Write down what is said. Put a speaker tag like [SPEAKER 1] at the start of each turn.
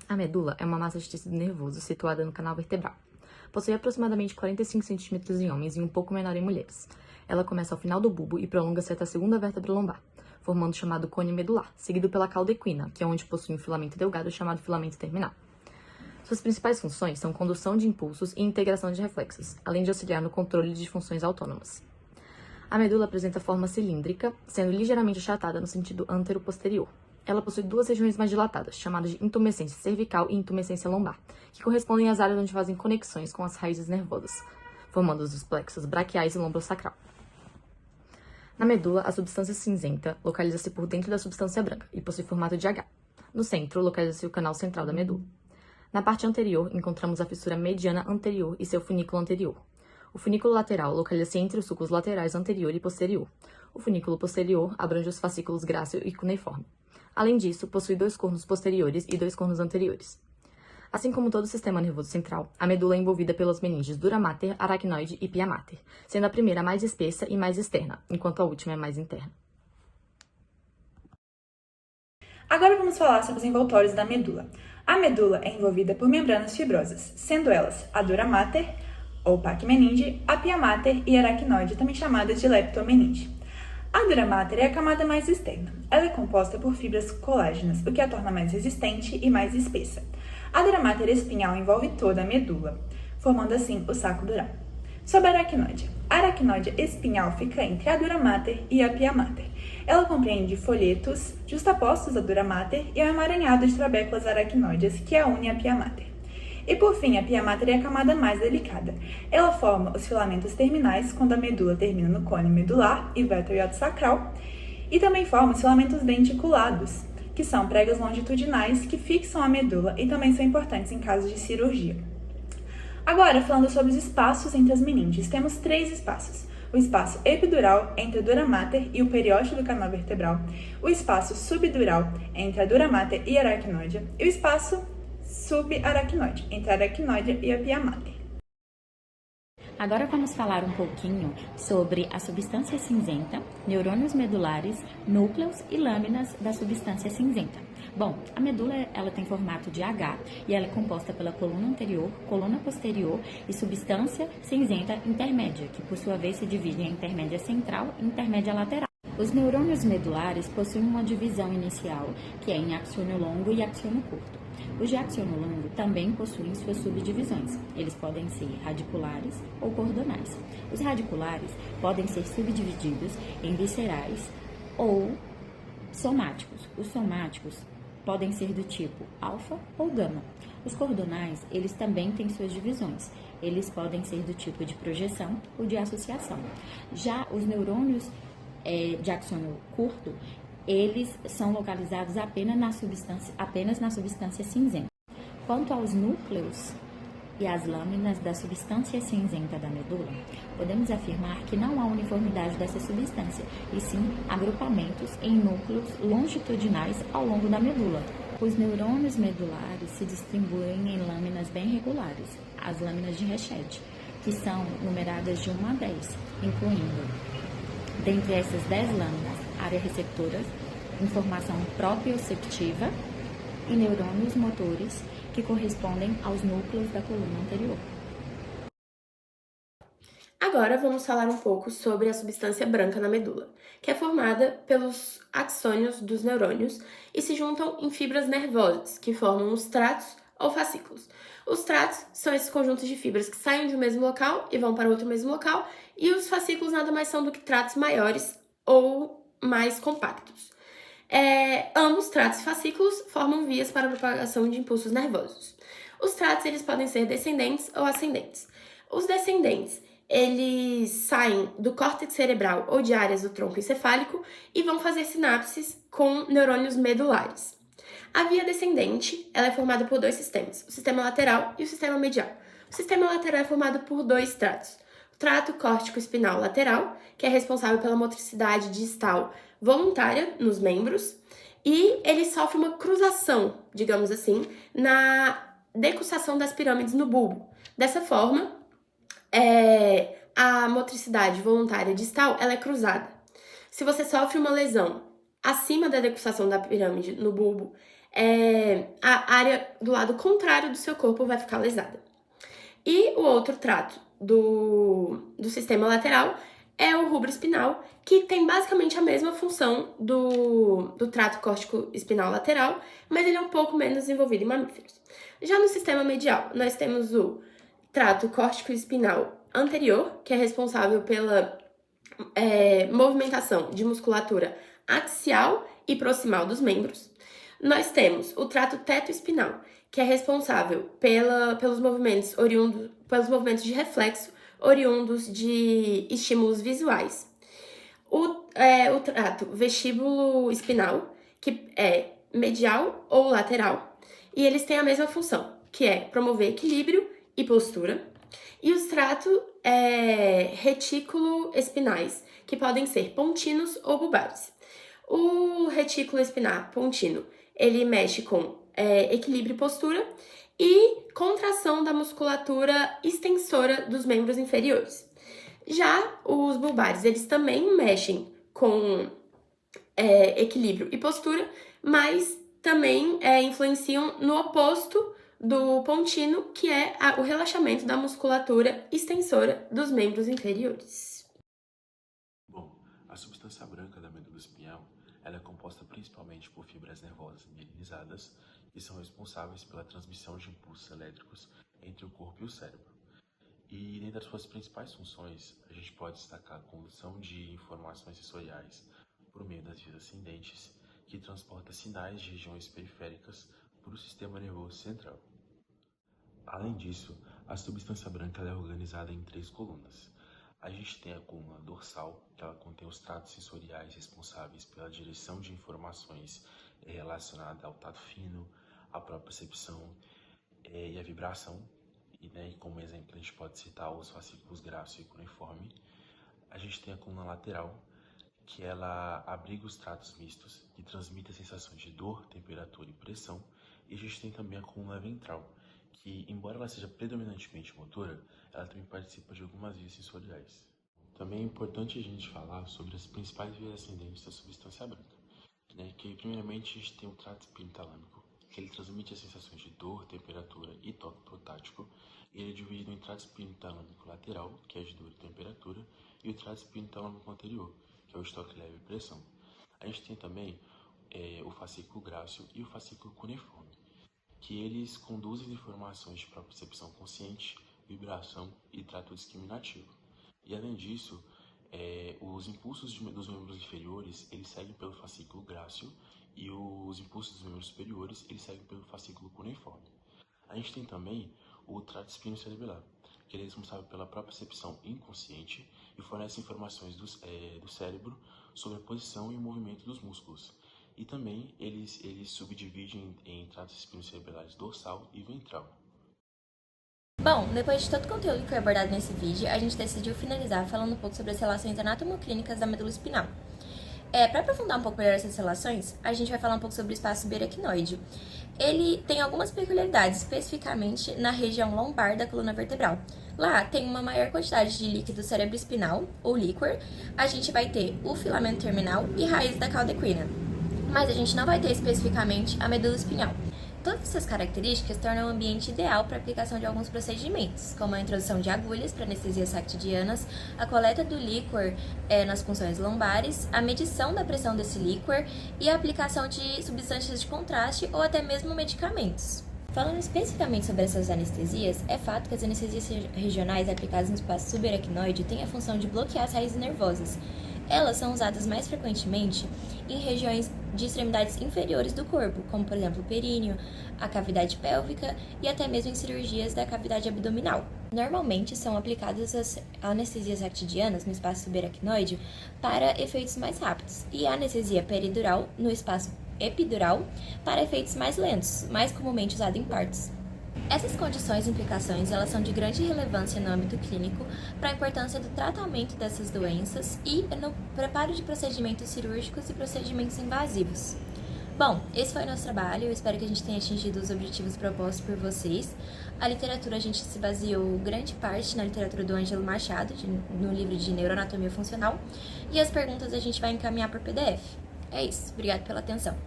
[SPEAKER 1] A medula é uma massa de tecido nervoso situada no canal vertebral. Possui aproximadamente 45 centímetros em homens e um pouco menor em mulheres. Ela começa ao final do bulbo e prolonga-se até a segunda vértebra lombar, formando o chamado cone medular, seguido pela cauda equina, que é onde possui um filamento delgado chamado filamento terminal. Suas principais funções são condução de impulsos e integração de reflexos, além de auxiliar no controle de funções autônomas. A medula apresenta forma cilíndrica, sendo ligeiramente achatada no sentido antero-posterior. Ela possui duas regiões mais dilatadas, chamadas de intumescência cervical e intumescência lombar, que correspondem às áreas onde fazem conexões com as raízes nervosas, formando os plexos braquiais e lombosacral. Na medula, a substância cinzenta localiza-se por dentro da substância branca e possui formato de H. No centro, localiza-se o canal central da medula. Na parte anterior, encontramos a fissura mediana anterior e seu funículo anterior. O funículo lateral localiza-se entre os sulcos laterais anterior e posterior. O funículo posterior abrange os fascículos grácil e cuneiforme. Além disso, possui dois cornos posteriores e dois cornos anteriores. Assim como todo o sistema nervoso central, a medula é envolvida pelas meninges dura mater, aracnoide e pia mater, sendo a primeira mais espessa e mais externa, enquanto a última é mais interna.
[SPEAKER 2] Agora vamos falar sobre os envoltórios da medula. A medula é envolvida por membranas fibrosas, sendo elas a dura mater, ou pacmeninge, a pia mater e a aracnoide, também chamadas de leptomeninge. A dura mater é a camada mais externa. Ela é composta por fibras colágenas, o que a torna mais resistente e mais espessa. A dura mater espinhal envolve toda a medula, formando assim o saco dural. Sobre a aracnoide. A aracnoide espinhal fica entre a dura mater e a pia mater. Ela compreende folhetos justapostos à dura mater e é um emaranhado de trabéculas aracnoides que a une à pia mater. E por fim, a pia mater é a camada mais delicada. Ela forma os filamentos terminais quando a medula termina no cone medular e vértebra sacral, e também forma os filamentos denticulados, que são pregas longitudinais que fixam a medula e também são importantes em casos de cirurgia. Agora, falando sobre os espaços entre as meninges, temos três espaços. O espaço epidural entre a dura mater e o periósteo do canal vertebral, o espaço subdural entre a dura mater e a aracnoide, e o espaço subaracnoide entre a aracnoide e a pia mater.
[SPEAKER 3] Agora vamos falar um pouquinho sobre a substância cinzenta, neurônios medulares, núcleos e lâminas da substância cinzenta. Bom, a medula ela tem formato de H e ela é composta pela coluna anterior, coluna posterior e substância cinzenta intermédia, que por sua vez se divide em intermédia central e intermédia lateral. Os neurônios medulares possuem uma divisão inicial, que é em axônio longo e axônio curto. Os de axônio longo também possuem suas subdivisões. Eles podem ser radiculares ou cordonais. Os radiculares podem ser subdivididos em viscerais ou somáticos. Os somáticos podem ser do tipo alfa ou gama. Os cordonais, eles também têm suas divisões. Eles podem ser do tipo de projeção ou de associação. Já os neurônios de axônio curto, eles são localizados apenas na substância cinzenta. Quanto aos núcleos e às lâminas da substância cinzenta da medula, podemos afirmar que não há uniformidade dessa substância, e sim agrupamentos em núcleos longitudinais ao longo da medula. Os neurônios medulares se distribuem em lâminas bem regulares, as lâminas de Rechet, que são numeradas de 1 a 10, incluindo, dentre essas 10 lâminas, área receptora, informação proprioceptiva e neurônios motores, que correspondem aos núcleos da coluna anterior.
[SPEAKER 4] Agora vamos falar um pouco sobre a substância branca na medula, que é formada pelos axônios dos neurônios e se juntam em fibras nervosas, que formam os tratos ou fascículos. Os tratos são esses conjuntos de fibras que saem de um mesmo local e vão para outro mesmo local, e os fascículos nada mais são do que tratos maiores ou mais compactos. Ambos tratos e fascículos formam vias para a propagação de impulsos nervosos. Os tratos eles podem ser descendentes ou ascendentes. Os descendentes eles saem do córtex cerebral ou de áreas do tronco encefálico e vão fazer sinapses com neurônios medulares. A via descendente ela é formada por dois sistemas, o sistema lateral e o sistema medial. O sistema lateral é formado por dois tratos. O trato córtico-espinal lateral, que é responsável pela motricidade distal voluntária nos membros, e ele sofre uma cruzação, digamos assim, na decussação das pirâmides no bulbo. Dessa forma, a motricidade voluntária distal ela é cruzada. Se você sofre uma lesão acima da decussação da pirâmide no bulbo, a área do lado contrário do seu corpo vai ficar lesada. E o outro trato do sistema lateral é o rubro espinal, que tem basicamente a mesma função do trato córtico espinal lateral, mas ele é um pouco menos desenvolvido em mamíferos. Já no sistema medial, nós temos o trato córtico espinal anterior, que é responsável pela movimentação de musculatura axial e proximal dos membros. Nós temos o trato teto-espinal, que é responsável pelos movimentos de reflexo oriundos de estímulos visuais. O trato vestíbulo-espinal, que é medial ou lateral, e eles têm a mesma função, que é promover equilíbrio e postura. E os tratos retículo-espinais, que podem ser pontinos ou bulbares. O retículo espinar pontino, ele mexe com equilíbrio e postura e contração da musculatura extensora dos membros inferiores. Já os bulbares, eles também mexem com equilíbrio e postura, mas também influenciam no oposto do pontino, que é o relaxamento da musculatura extensora dos membros inferiores.
[SPEAKER 5] Bom, a substância branca da medula espinhal ela é composta principalmente por fibras nervosas mielinizadas que são responsáveis pela transmissão de impulsos elétricos entre o corpo e o cérebro. E dentre as suas principais funções, a gente pode destacar a condução de informações sensoriais por meio das vias ascendentes, que transporta sinais de regiões periféricas para o sistema nervoso central. Além disso, a substância branca ela é organizada em 3 colunas. A gente tem a coluna dorsal, que ela contém os tratos sensoriais responsáveis pela direção de informações relacionadas ao tato fino, à própria percepção e à vibração. E como exemplo a gente pode citar os fascículos grácil e cuneiforme. A gente tem a coluna lateral, que ela abriga os tratos mistos, que transmitem sensações de dor, temperatura e pressão. E a gente tem também a coluna ventral, que, embora ela seja predominantemente motora, ela também participa de algumas vias sensoriais. Também é importante a gente falar sobre as principais vias ascendentes da substância branca, que primeiramente a gente tem o trato espinotalâmico, que ele transmite as sensações de dor, temperatura e toque protático, e ele é dividido em trato espinotalâmico lateral, que é de dor e temperatura, e o trato espinotalâmico anterior, que é o de toque leve e pressão. A gente tem também o fascículo grácil e o fascículo cuneiforme, que eles conduzem informações de propriocepção consciente, vibração e trato discriminativo. E além disso, os impulsos dos membros inferiores, eles seguem pelo fascículo grácil e os impulsos dos membros superiores, eles seguem pelo fascículo cuneiforme. A gente tem também o trato espinocerebelar, que ele é responsável pela propriocepção inconsciente e fornece informações do cérebro sobre a posição e o movimento dos músculos. E também eles subdividem em tratos espinocerebelares dorsal e ventral.
[SPEAKER 3] Bom, depois de todo o conteúdo que foi abordado nesse vídeo, a gente decidiu finalizar falando um pouco sobre as relações anatomoclínicas da medula espinhal. Para aprofundar um pouco melhor essas relações, a gente vai falar um pouco sobre o espaço subaracnoide. Ele tem algumas peculiaridades, especificamente na região lombar da coluna vertebral. Lá tem uma maior quantidade de líquido cerebroespinal, ou líquor. A gente vai ter o filamento terminal e raiz da cauda equina. Mas a gente não vai ter especificamente a medula espinhal. Todas essas características tornam o ambiente ideal para a aplicação de alguns procedimentos, como a introdução de agulhas para anestesias sactidianas, a coleta do líquor nas punções lombares, a medição da pressão desse líquor e a aplicação de substâncias de contraste ou até mesmo medicamentos. Falando especificamente sobre essas anestesias, é fato que as anestesias regionais aplicadas no espaço subaracnoide têm a função de bloquear as raízes nervosas. Elas são usadas mais frequentemente em regiões de extremidades inferiores do corpo, como por exemplo o períneo, a cavidade pélvica e até mesmo em cirurgias da cavidade abdominal. Normalmente são aplicadas as anestesias actidianas no espaço subaracnoide para efeitos mais rápidos e a anestesia peridural no espaço epidural para efeitos mais lentos, mais comumente usada em partos. Essas condições e implicações elas são de grande relevância no âmbito clínico para a importância do tratamento dessas doenças e no preparo de procedimentos cirúrgicos e procedimentos invasivos. Bom, esse foi o nosso trabalho, eu espero que a gente tenha atingido os objetivos propostos por vocês. A literatura a gente se baseou grande parte na literatura do Ângelo Machado, no livro de Neuroanatomia Funcional, e as perguntas a gente vai encaminhar por PDF. É isso, obrigado pela atenção.